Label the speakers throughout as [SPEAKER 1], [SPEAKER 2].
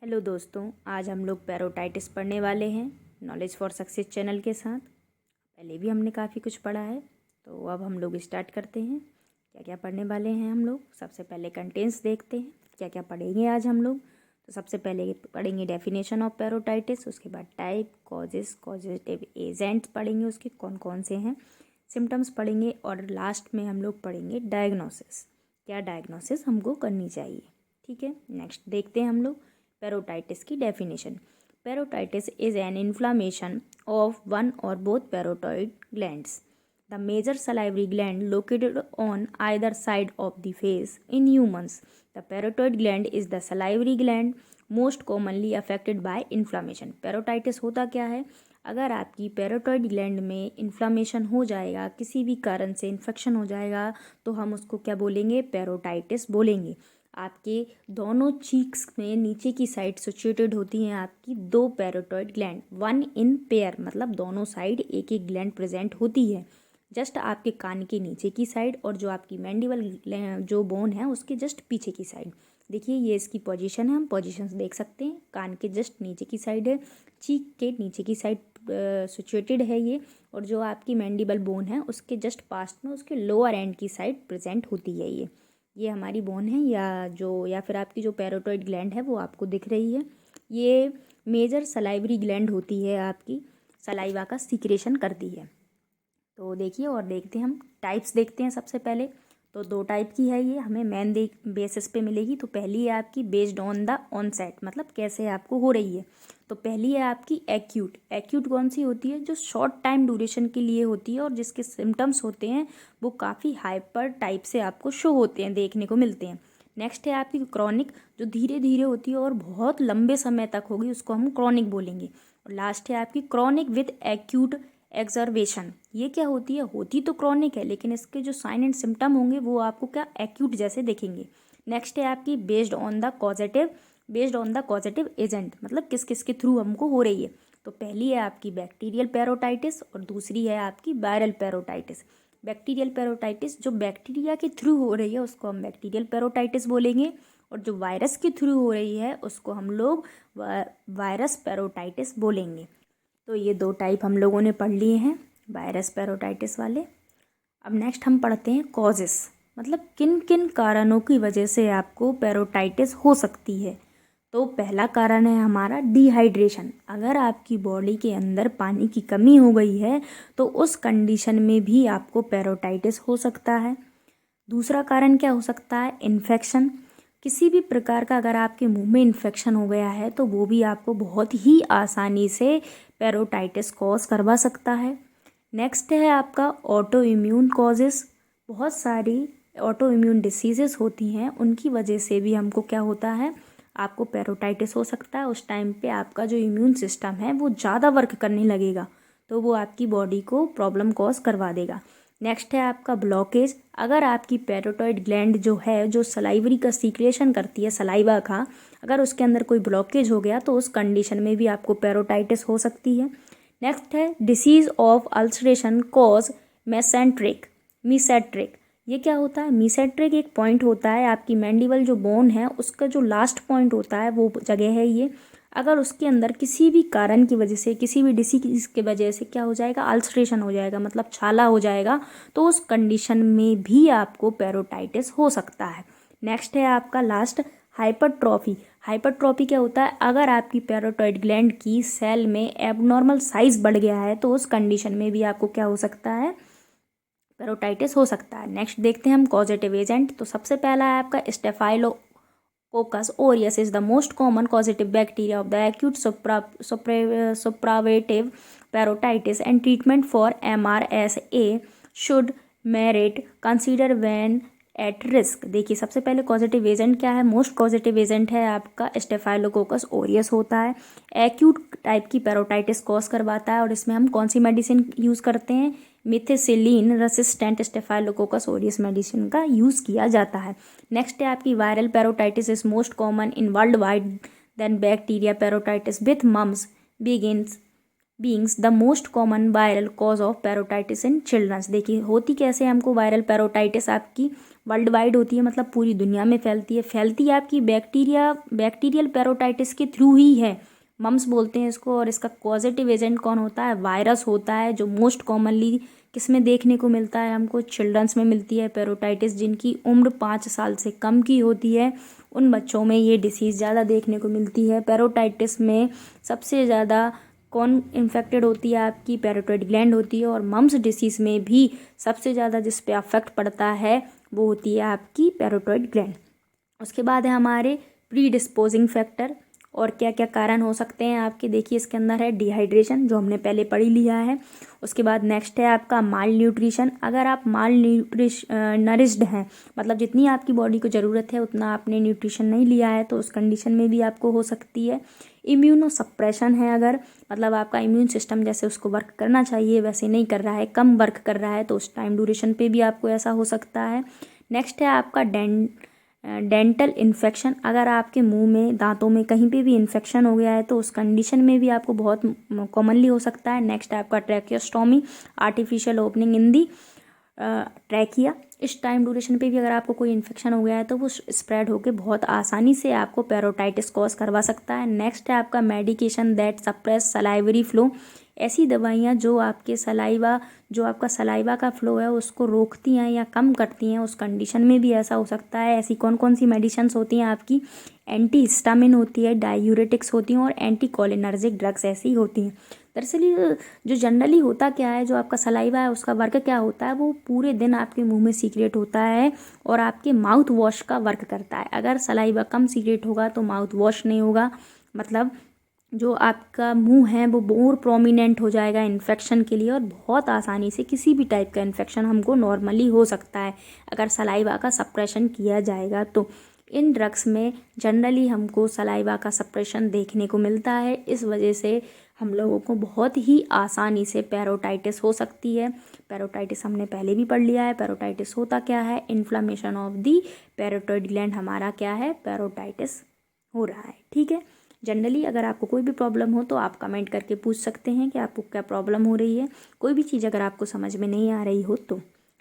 [SPEAKER 1] Hello दोस्तों, आज हम लोग पैरोटाइटिस पढ़ने वाले हैं नॉलेज फॉर सक्सेस चैनल के साथ। पहले भी हमने काफ़ी कुछ पढ़ा है, तो अब हम लोग स्टार्ट करते हैं। क्या क्या पढ़ने वाले हैं हम लोग? सबसे पहले कंटेंट्स देखते हैं, क्या क्या पढ़ेंगे आज हम लोग। तो सबसे पहले पढ़ेंगे डेफिनेशन ऑफ पैरोटाइटिस, उसके बाद टाइप, कॉजेस, कॉजेटिव एजेंट्स पढ़ेंगे, उसके कौन कौन से हैं, सिम्टम्स पढ़ेंगे, और लास्ट में हम लोग पढ़ेंगे डायग्नोसिस, क्या डायग्नोसिस हमको करनी चाहिए। ठीक है, नेक्स्ट देखते हैं हम लोग पैरोटाइटिस की डेफिनेशन। Parotitis is an inflammation of one or both parotid glands, the major salivary gland located on either side of the face in humans. The parotid gland is the salivary gland most commonly affected by inflammation. Parotitis होता क्या है? अगर आपकी पैरोटाइड gland में inflammation हो जाएगा, किसी भी कारण से इन्फेक्शन हो जाएगा, तो हम उसको क्या बोलेंगे? पैरोटाइटिस बोलेंगे। आपके दोनों चीक्स में नीचे की साइड सिचुएटेड होती हैं आपकी दो पैरोटाइड ग्लैंड, वन इन पेयर, मतलब दोनों साइड एक एक ग्लैंड प्रेजेंट होती है। जस्ट आपके कान के नीचे की साइड और जो आपकी मैंडिबल जो बोन है उसके जस्ट पीछे की साइड। देखिए ये इसकी पोजीशन है, हम पोजीशंस देख सकते हैं। कान के जस्ट नीचे की साइड है, चीक के नीचे की साइड सिचुएटेड है ये, और जो आपकी मैंडिबल बोन है उसके जस्ट पास में उसके लोअर एंड की साइड प्रेजेंट होती है ये हमारी बोन है, या फिर आपकी जो पैरोटाइड ग्लैंड है वो आपको दिख रही है। ये मेजर सलाइवरी ग्लैंड होती है, आपकी सलाइवा का सीक्रेशन करती है। तो देखिए और देखते हैं हम टाइप्स देखते हैं। सबसे पहले तो दो टाइप की है ये, हमें मेन बेसिस पे मिलेगी। तो पहली है आपकी बेस्ड ऑन द ऑनसेट, मतलब कैसे आपको हो रही है। तो पहली है आपकी एक्यूट। एक्यूट कौन सी होती है? जो शॉर्ट टाइम ड्यूरेशन के लिए होती है और जिसके सिम्टम्स होते हैं वो काफ़ी हाइपर टाइप से आपको शो होते हैं, देखने को मिलते हैं। नेक्स्ट है आपकी क्रॉनिक, जो धीरे धीरे होती है और बहुत लंबे समय तक होगी, उसको हम क्रॉनिक बोलेंगे। और लास्ट है आपकी क्रॉनिक विथ एक्यूट एक्जर्वेशन। ये क्या होती है? होती तो क्रॉनिक है, लेकिन इसके जो साइन एंड सिम्टम होंगे वो आपको क्या एक्यूट जैसे दिखेंगे। नेक्स्ट है आपकी based on the causative agent, मतलब किस किस के थ्रू हमको हो रही है। तो पहली है आपकी बैक्टीरियल पैरोटाइटिस और दूसरी है आपकी वायरल पैरोटाइटिस। बैक्टीरियल पैरोटाइटिस जो बैक्टीरिया के थ्रू हो रही है उसको हम बैक्टीरियल पैरोटाइटिस बोलेंगे, और जो वायरस के थ्रू हो रही है उसको हम लोग वायरस पैरोटाइटिस बोलेंगे। तो ये दो टाइप हम लोगों ने पढ़ लिए हैं, वायरस पैरोटाइटिस वाले। अब नेक्स्ट हम पढ़ते हैं कॉजेस, मतलब किन किन कारणों की वजह से आपको पैरोटाइटिस हो सकती है। तो पहला कारण है हमारा डिहाइड्रेशन। अगर आपकी बॉडी के अंदर पानी की कमी हो गई है तो उस कंडीशन में भी आपको पैरोटाइटिस हो सकता है। दूसरा कारण क्या हो सकता है? इन्फेक्शन। किसी भी प्रकार का अगर आपके मुंह में इन्फेक्शन हो गया है तो वो भी आपको बहुत ही आसानी से पैरोटाइटिस कॉज करवा सकता है। नेक्स्ट है आपका ऑटो इम्यून कॉजेस। बहुत सारी ऑटो इम्यून डिसीजेस होती हैं, उनकी वजह से भी हमको क्या होता है? आपको पैरोटाइटिस हो सकता है। उस टाइम पे आपका जो इम्यून सिस्टम है वो ज़्यादा वर्क करने लगेगा, तो वो आपकी बॉडी को प्रॉब्लम कॉज करवा देगा। नेक्स्ट है आपका ब्लॉकेज। अगर आपकी पैरोटाइड ग्लैंड जो है, जो सलाइवरी का सीक्रेशन करती है सलाइवा का, अगर उसके अंदर कोई ब्लॉकेज हो गया तो उस कंडीशन में भी आपको पैरोटाइटिस हो सकती है। नेक्स्ट है डिसीज ऑफ अल्सरेशन कॉज मीसेट्रिक। ये क्या होता है? मीसेट्रिक एक पॉइंट होता है, आपकी मैंडिबल जो बोन है उसका जो लास्ट पॉइंट होता है वो जगह है ये। अगर उसके अंदर किसी भी कारण की वजह से, किसी भी डिसीज की वजह से क्या हो जाएगा? अल्सरेशन हो जाएगा, मतलब छाला हो जाएगा, तो उस कंडीशन में भी आपको पैरोटाइटिस हो सकता है। नेक्स्ट है आपका लास्ट हाइपरट्रॉफी। हाइपरट्रॉफी क्या होता है? अगर आपकी पैरोटाइड ग्लैंड की सेल में एबनॉर्मल साइज बढ़ गया है तो उस कंडीशन में भी आपको क्या हो सकता है? पैरोटाइटिस हो सकता है। नेक्स्ट देखते हैं हम कॉजेटिव एजेंट। तो सबसे पहला है आपका staphylococcus aureus is the most common causative bacteria of the acute suppurative parotitis and treatment for MRSA should merit consider when at risk. देखिए सबसे पहले कॉजेटिव एजेंट क्या है? मोस्ट कॉजेटिव एजेंट है आपका स्टेफाइलोकोकस ओरियस होता है। एक्यूट टाइप की पैरोटाइटिस कॉज करवाता है, और इसमें हम कौन सी मेडिसिन यूज़ करते हैं? Methicillin resistant staphylococcus aureus medicine का यूज़ किया जाता है। नेक्स्ट है आपकी viral parotitis is most common in world wide than bacteria parotitis with mumps beings the most common viral cause of parotitis in childrens. देखिए होती कैसे हमको वायरल पैरोटाइटिस? आपकी वर्ल्ड वाइड होती है, मतलब पूरी दुनिया में फैलती है आपकी बैक्टीरियल पेरोटाइटिस के थ्रू ही है। मम्स बोलते हैं इसको। और इसका पॉजिटिव एजेंट कौन होता है? वायरस होता है, जो मोस्ट कॉमनली किस में देखने को मिलता है? हमको चिल्ड्रंस में मिलती है पेरोटाइटिस। जिनकी उम्र 5 साल से कम की होती है उन बच्चों में ये डिसीज़ ज़्यादा देखने को मिलती है। पेरोटाइटिस में सबसे ज़्यादा कौन इन्फेक्टेड होती है? आपकी पैरोटाइड ग्लैंड होती है। और मम्स डिसीज़ में भी सबसे ज़्यादा जिस पे अफेक्ट पड़ता है वो होती है आपकी पैरोटाइड ग्लैंड। उसके बाद है हमारे प्री डिस्पोजिंग फैक्टर। और क्या क्या कारण हो सकते हैं आपके? देखिए इसके अंदर है डिहाइड्रेशन, जो हमने पहले पढ़ ही लिया है। उसके बाद नेक्स्ट है आपका माल न्यूट्रिशन। अगर आप नरिश्ड हैं, मतलब जितनी आपकी बॉडी को ज़रूरत है उतना आपने न्यूट्रिशन नहीं लिया है, तो उस कंडीशन में भी आपको हो सकती है। इम्यूनो सप्रेशन है, अगर मतलब आपका इम्यून सिस्टम जैसे उसको वर्क करना चाहिए वैसे नहीं कर रहा है, कम वर्क कर रहा है, तो उस टाइम ड्यूरेशन पे भी आपको ऐसा हो सकता है। नेक्स्ट है आपका डेंटल इन्फेक्शन। अगर आपके मुंह में, दांतों में कहीं पे भी इन्फेक्शन हो गया है तो उस कंडीशन में भी आपको बहुत कॉमनली हो सकता है। नेक्स्ट है आपका tracheostomy, artificial opening in the trachea. इस टाइम ड्यूरेशन पे भी अगर आपको कोई इन्फेक्शन हो गया है तो वो स्प्रेड होकर बहुत आसानी से आपको पेरोटाइटिस कॉज करवा सकता है। नेक्स्ट है आपका medication that suppress salivary flow. ऐसी दवाइयाँ जो आपके जो आपका सलाइवा का फ्लो है उसको रोकती हैं या कम करती हैं, उस कंडीशन में भी ऐसा हो सकता है। ऐसी कौन कौन सी मेडिसिन्स होती हैं आपकी? एंटी हिस्टामिन होती है, डायूरेटिक्स होती हैं और एंटी कोलिनर्जिक ड्रग्स ऐसी होती हैं। दरअसल जो जनरली होता क्या है, जो आपका सलाइवा है उसका वर्क क्या होता है? वो पूरे दिन आपके मुंह में सीक्रेट होता है और आपके माउथ वॉश का वर्क करता है। अगर सलाइवा कम सीक्रेट होगा तो माउथ वॉश नहीं होगा, मतलब जो आपका मुंह है वो मोर प्रोमिनेंट हो जाएगा इन्फेक्शन के लिए। और बहुत आसानी से किसी भी टाइप का इन्फेक्शन हमको नॉर्मली हो सकता है अगर सलाइवा का सप्रेशन किया जाएगा तो। इन ड्रग्स में जनरली हमको सलाइवा का सप्रेशन देखने को मिलता है, इस वजह से हम लोगों को बहुत ही आसानी से पेरोटाइटिस हो सकती है। पेरोटाइटिस हमने पहले भी पढ़ लिया है। पेरोटाइटिस होता क्या है? इन्फ्लामेशन ऑफ दी पैरोटाइड ग्लैंड हमारा क्या है? पेरोटाइटिस हो रहा है। ठीक है। जनरली अगर आपको कोई भी प्रॉब्लम हो तो आप कमेंट करके पूछ सकते हैं कि आपको क्या प्रॉब्लम हो रही है। कोई भी चीज़ अगर आपको समझ में नहीं आ रही हो तो।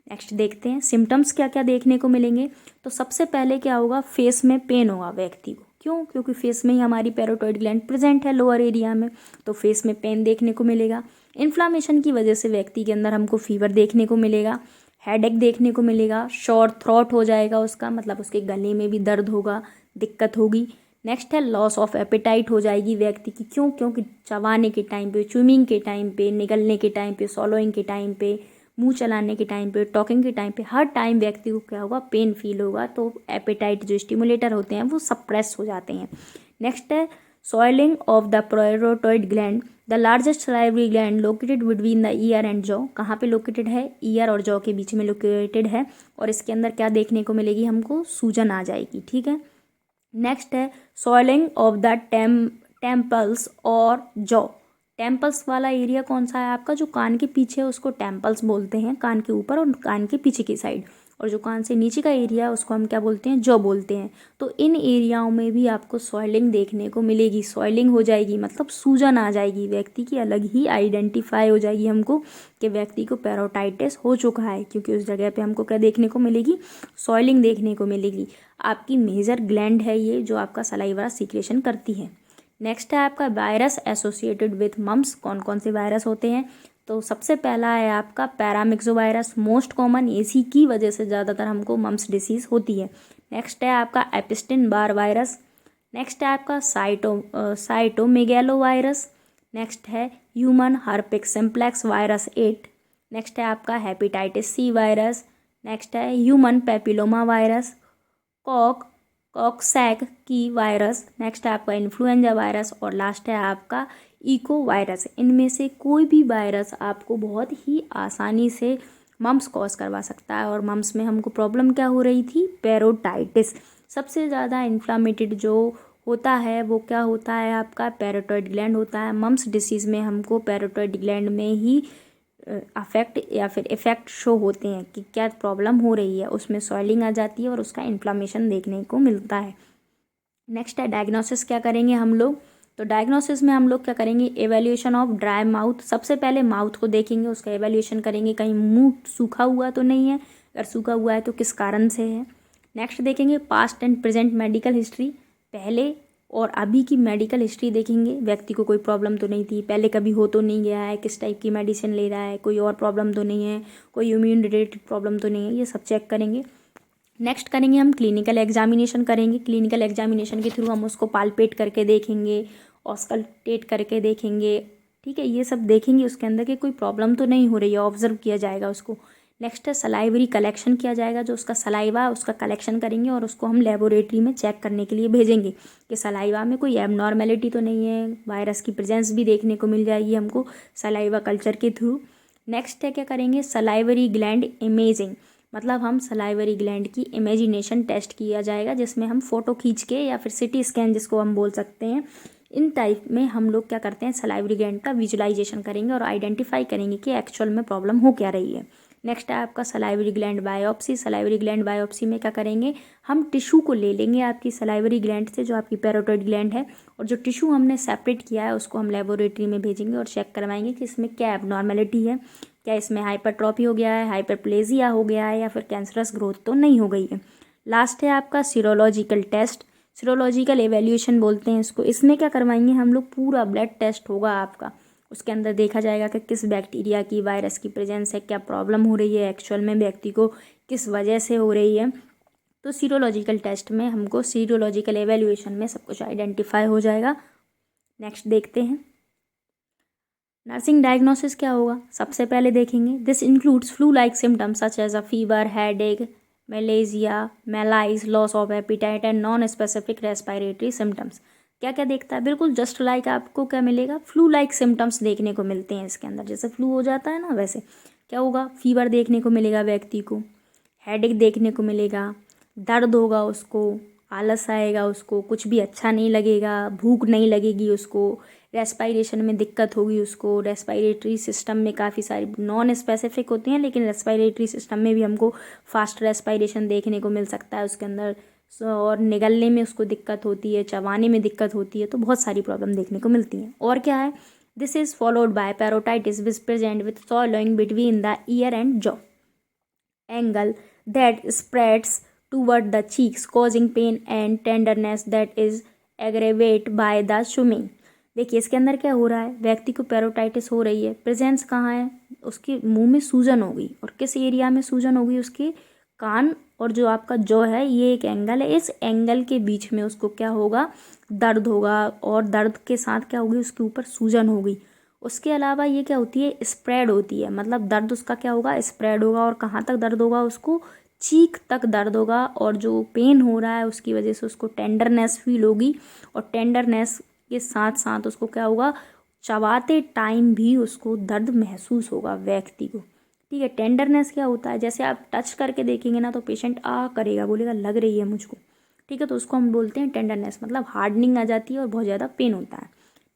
[SPEAKER 1] नेक्स्ट देखते हैं सिम्टम्स क्या क्या देखने को मिलेंगे। तो सबसे पहले क्या होगा? फेस में पेन होगा व्यक्ति को। क्यों? क्योंकि फेस में ही हमारी पैरोटाइड ग्लैंड प्रेजेंट है लोअर एरिया में, तो फेस में पेन देखने को मिलेगा। इन्फ्लामेशन की वजह से व्यक्ति के अंदर हमको फीवर देखने को मिलेगा, हेडेक देखने को मिलेगा, शॉर्ट थ्रोट हो जाएगा उसका, मतलब उसके गले में भी दर्द होगा, दिक्कत होगी। नेक्स्ट है लॉस ऑफ एपेटाइट हो जाएगी व्यक्ति की। क्यों? क्योंकि चबाने के टाइम पे, च्यूइंग के टाइम पे, निगलने के टाइम पे, सॉलोइंग के टाइम पे, मुंह चलाने के टाइम पे, टॉकिंग के टाइम पे, हर टाइम व्यक्ति को क्या होगा? पेन फील होगा। तो एपेटाइट जो स्टिमुलेटर होते हैं वो सप्रेस हो जाते हैं। नेक्स्ट है swelling of the parotid gland, the largest salivary gland located between the ear and jaw. कहाँ पे लोकेटेड है? ईयर और जॉ के बीच में लोकेटेड है। और इसके अंदर क्या देखने को मिलेगी हमको? सूजन आ जाएगी। ठीक है। नेक्स्ट है सॉइलिंग ऑफ द टेम्पल्स और जॉ। टेम्पल्स वाला एरिया कौन सा है आपका? जो कान के पीछे है उसको टेम्पल्स बोलते हैं, कान के ऊपर और कान के पीछे की साइड। और जो कान से नीचे का एरिया है उसको हम क्या बोलते हैं? जॉ बोलते हैं। तो इन एरियाओं में भी आपको सॉइलिंग देखने को मिलेगी। सॉइलिंग हो जाएगी मतलब सूजन आ जाएगी व्यक्ति की, अलग ही आइडेंटिफाई हो जाएगी हमको कि व्यक्ति को पेरोटाइटिस हो चुका है, क्योंकि उस जगह पे हमको क्या देखने को मिलेगी? सॉइलिंग देखने को मिलेगी। आपकी मेजर ग्लैंड है ये जो आपका सलाइवा सीक्रेशन करती है। नेक्स्ट है आपका वायरस एसोसिएटेड विथ मम्स। कौन कौन से वायरस होते हैं? तो सबसे पहला है आपका पैरामिक्सो वायरस, मोस्ट कॉमन, इसी की वजह से ज़्यादातर हमको मम्स डिसीज़ होती है। नेक्स्ट है आपका एपिस्टिन बार वायरस। नेक्स्ट है आपका साइटोमेगैलो वायरस। नेक्स्ट है ह्यूमन हर्पिक सिम्प्लेक्स वायरस 8। नेक्स्ट है आपका हेपेटाइटिस सी वायरस। नेक्स्ट है ह्यूमन पेपिलोमा वायरस, कॉक्सैक की वायरस। नेक्स्ट है आपका इन्फ्लुएंजा वायरस और लास्ट है आपका इको वायरस। इनमें से कोई भी वायरस आपको बहुत ही आसानी से मम्स कॉज करवा सकता है। और मम्स में हमको प्रॉब्लम क्या हो रही थी? पेरोटाइटिस। सबसे ज़्यादा इन्फ्लामेटेड जो होता है वो क्या होता है? आपका पैरोटाइड ग्लैंड होता है। मम्स डिसीज़ में हमको पैरोटाइड ग्लैंड में ही अफेक्ट या फिर इफ़ेक्ट शो होते हैं कि क्या प्रॉब्लम हो रही है, उसमें सॉइलिंग आ जाती है और उसका इन्फ्लामेशन देखने को मिलता है। नेक्स्ट है डायग्नोसिस। क्या करेंगे हम लोग? तो डायग्नोसिस में हम लोग क्या करेंगे? Evaluation of dry mouth. सबसे पहले माउथ को देखेंगे, उसका एवेल्यूशन करेंगे, कहीं मुंह सूखा हुआ तो नहीं है, अगर सूखा हुआ है तो किस कारण से है। नेक्स्ट देखेंगे past and present medical history, पहले और अभी की मेडिकल हिस्ट्री देखेंगे, व्यक्ति को कोई प्रॉब्लम तो नहीं थी, पहले कभी हो तो नहीं गया है, किस टाइप की मेडिसिन ले रहा है, कोई और प्रॉब्लम तो नहीं है, कोई इम्यून रिलेटेड प्रॉब्लम तो नहीं है, ये सब चेक करेंगे। नेक्स्ट करेंगे हम क्लिनिकल एग्जामिनेशन करेंगे। क्लिनिकल एग्जामिनेशन के थ्रू हम उसको पाल्पेट करके देखेंगे, ऑस्कल्टेट करके देखेंगे, ठीक है, ये सब देखेंगे उसके अंदर कि कोई प्रॉब्लम तो नहीं हो रही है, ऑब्जर्व किया जाएगा उसको। नेक्स्ट है सलाइवरी कलेक्शन किया जाएगा, जो उसका सलाइवा उसका कलेक्शन करेंगे और उसको हम लेबोरेटरी में चेक करने के लिए भेजेंगे कि सलाइवा में कोई एबनॉर्मेलिटी तो नहीं है, वायरस की प्रेजेंस भी देखने को मिल जाएगी हमको सलाइवा कल्चर के थ्रू। नेक्स्ट है क्या करेंगे सलाइवरी ग्लैंड इमेजिंग, मतलब हम सलाइवरी ग्लैंड की इमेजिनेशन टेस्ट किया जाएगा, जिसमें हम फ़ोटो खींच के या फिर सिटी स्कैन जिसको हम बोल सकते हैं, इन टाइप में हम लोग क्या करते हैं सलाइवरी ग्लैंड का विजुलाइजेशन करेंगे और आइडेंटिफाई करेंगे कि एक्चुअल में प्रॉब्लम हो क्या रही है। नेक्स्ट है आपका salivary gland biopsy. Salivary gland biopsy में क्या करेंगे, हम टिश्यू को ले लेंगे आपकी सलाइवरी ग्लैंड से, जो आपकी पैरोटाइड ग्लैंड है, और जो टिश्यू हमने सेपरेट किया है उसको हम लेबोरेटरी में भेजेंगे और चेक करवाएंगे कि इसमें क्या एबनॉर्मेलिटी है, क्या इसमें हाइपरट्रॉफी हो गया है, हाइपरप्लेजिया हो गया है, या फिर कैंसरस ग्रोथ तो नहीं हो गई है। लास्ट है आपका सीरोलॉजिकल टेस्ट, सीरोलॉजिकल एवेल्यूएशन बोलते हैं इसको। इसमें क्या करवाएंगे हम लोग, पूरा ब्लड टेस्ट होगा आपका, उसके अंदर देखा जाएगा कि किस बैक्टीरिया की वायरस की प्रेजेंस है, क्या प्रॉब्लम हो रही है एक्चुअल में व्यक्ति को, किस वजह से हो रही है। तो सीरोलॉजिकल टेस्ट में हमको सीरोलॉजिकल एवेल्यूएशन में सब कुछ आइडेंटिफाई हो जाएगा। नेक्स्ट देखते हैं नर्सिंग डायग्नोसिस क्या होगा। सबसे पहले देखेंगे this includes flu like symptoms such as a fever, headache, myalgia, malaise, loss of appetite and non specific respiratory symptoms. क्या क्या देखता है, बिल्कुल जस्ट लाइक आपको क्या मिलेगा, फ्लू लाइक सिम्टम्स देखने को मिलते हैं इसके अंदर, जैसे फ्लू हो जाता है ना वैसे क्या होगा, फीवर देखने को मिलेगा व्यक्ति को, हेडेक देखने को मिलेगा, दर्द होगा उसको, आलस आएगा उसको, कुछ भी अच्छा नहीं लगेगा, भूख नहीं लगेगी उसको, रेस्पायरेशन में दिक्कत होगी उसको, रेस्पायरेटरी सिस्टम में काफ़ी सारी नॉन स्पेसिफिक होती हैं, लेकिन रेस्पायरेटरी सिस्टम में भी हमको फास्ट रेस्पायरेशन देखने को मिल सकता है उसके अंदर, और निगलने में उसको दिक्कत होती है, चबाने में दिक्कत होती है, तो बहुत सारी प्रॉब्लम देखने को मिलती हैं। और क्या है, this is followed by parotitis which present with सॉलोइंग between the ear and jaw angle that spreads toward the cheeks causing pain and tenderness that is aggravated by the swimming। देखिए इसके अंदर क्या हो रहा है, व्यक्ति को पैरोटाइटिस हो रही है, प्रेजेंस कहाँ है, उसके मुंह में सूजन हो गई, और किस एरिया में सूजन हो गई, उसके कान और जो आपका जॉ है, ये एक एंगल है, इस एंगल के बीच में उसको क्या होगा, दर्द होगा, और दर्द के साथ क्या होगी, उसके ऊपर सूजन होगी। उसके अलावा ये क्या होती है, स्प्रेड होती है, मतलब दर्द उसका क्या होगा, स्प्रेड होगा, और कहाँ तक दर्द होगा, उसको चीक तक दर्द होगा, और जो पेन हो रहा है उसकी वजह से उसको टेंडरनेस फील होगी, और टेंडरनेस के साथ साथ उसको क्या होगा, चबाते टाइम भी उसको दर्द महसूस होगा व्यक्ति को, ठीक है। टेंडरनेस क्या होता है, जैसे आप टच करके देखेंगे ना तो पेशेंट करेगा, बोलेगा लग रही है मुझको, ठीक है, तो उसको हम बोलते हैं टेंडरनेस, मतलब हार्डनिंग आ जाती है और बहुत ज़्यादा पेन होता है।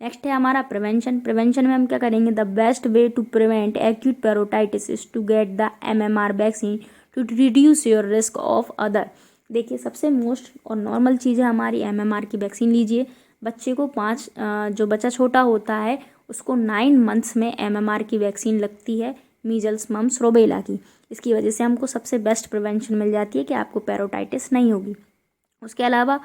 [SPEAKER 1] नेक्स्ट है हमारा प्रिवेंशन। प्रिवेंशन में हम क्या करेंगे, the best way to prevent acute parotitis is to get the MMR vaccine to reduce your risk of other. देखिए सबसे मोस्ट और नॉर्मल चीज़ है हमारी MMR की वैक्सीन लीजिए। बच्चे को जो बच्चा छोटा होता है उसको 9 मंथ्स में MMR की वैक्सीन लगती है, मीजल्स, मम्स, रूबेला की। इसकी वजह से हमको सबसे बेस्ट प्रिवेंशन मिल जाती है कि आपको पैरोटाइटिस नहीं होगी। उसके अलावा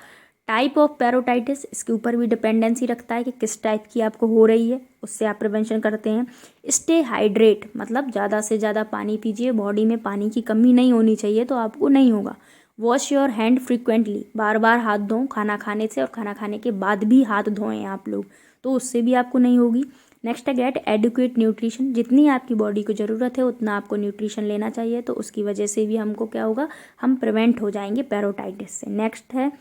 [SPEAKER 1] टाइप ऑफ पैरोटाइटिस, इसके ऊपर भी डिपेंडेंसी रखता है कि किस टाइप की आपको हो रही है, उससे आप प्रिवेंशन करते हैं। स्टे हाइड्रेट, मतलब ज़्यादा से ज़्यादा पानी पीजिए, बॉडी में पानी की कमी नहीं होनी चाहिए तो आपको नहीं होगा। वॉश योर हैंड फ्रिक्वेंटली, बार बार हाथ धों खाना खाने से, और खाना खाने के बाद भी हाथ धोएं आप लोग, तो उससे भी आपको नहीं होगी। नेक्स्ट है गेट एडुकेट न्यूट्रिशन, जितनी आपकी बॉडी को ज़रूरत है उतना आपको न्यूट्रिशन लेना चाहिए, तो उसकी वजह से भी हमको क्या होगा, हम प्रिवेंट हो जाएंगे पैरोटाइटिस से। नेक्स्ट है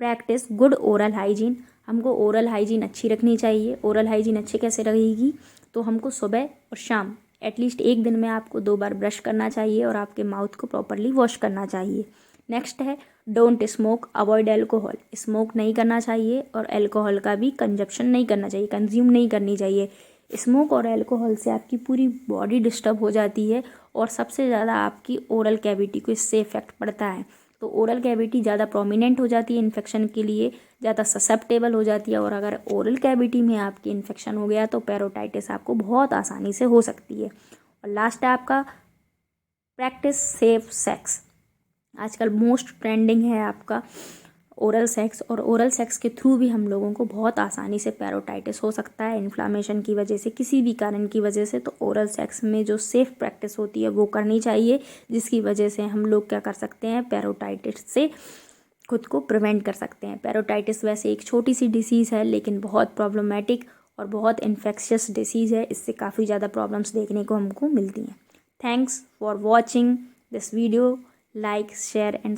[SPEAKER 1] प्रैक्टिस गुड ओरल हाइजीन, हमको ओरल हाइजीन अच्छी रखनी चाहिए। ओरल हाइजीन अच्छे कैसे रहेगी, तो हमको सुबह और शाम एटलीस्ट एक दिन में आपको 2 बार ब्रश करना चाहिए और आपके माउथ को प्रॉपरली वॉश करना चाहिए। नेक्स्ट है don't smoke, avoid alcohol, smoke नहीं करना चाहिए, और एल्कोहल का भी कंजप्शन नहीं करना चाहिए, कंज्यूम नहीं करनी चाहिए। स्मोक और एल्कोहल से आपकी पूरी बॉडी डिस्टर्ब हो जाती है, और सबसे ज़्यादा आपकी ओरल कैविटी को इससे इफेक्ट पड़ता है, तो ओरल कैविटी ज़्यादा प्रोमिनेंट हो जाती है इन्फेक्शन के लिए, ज़्यादा ससेप्टेबल हो जाती है, और अगर ओरल कैविटी में आपकी इन्फेक्शन हो गया तो पैरोटाइटिस आपको बहुत आसानी से हो सकती है। और लास्ट है आपका प्रैक्टिस सेफ सेक्स। आजकल मोस्ट ट्रेंडिंग है आपका ओरल सेक्स, और ओरल सेक्स के थ्रू भी हम लोगों को बहुत आसानी से पेरोटाइटिस हो सकता है इन्फ्लामेशन की वजह से, किसी भी कारण की वजह से। तो ओरल सेक्स में जो सेफ़ प्रैक्टिस होती है वो करनी चाहिए, जिसकी वजह से हम लोग क्या कर सकते हैं, पेरोटाइटिस से खुद को प्रिवेंट कर सकते हैं। पेरोटाइटिस वैसे एक छोटी सी डिसीज़ है, लेकिन बहुत प्रॉब्लमेटिक और बहुत इन्फेक्शियस डिसीज़ है। इससे काफ़ी ज़्यादा प्रॉब्लम्स देखने को हमको मिलती हैं। Thanks for watching this video. Like, share and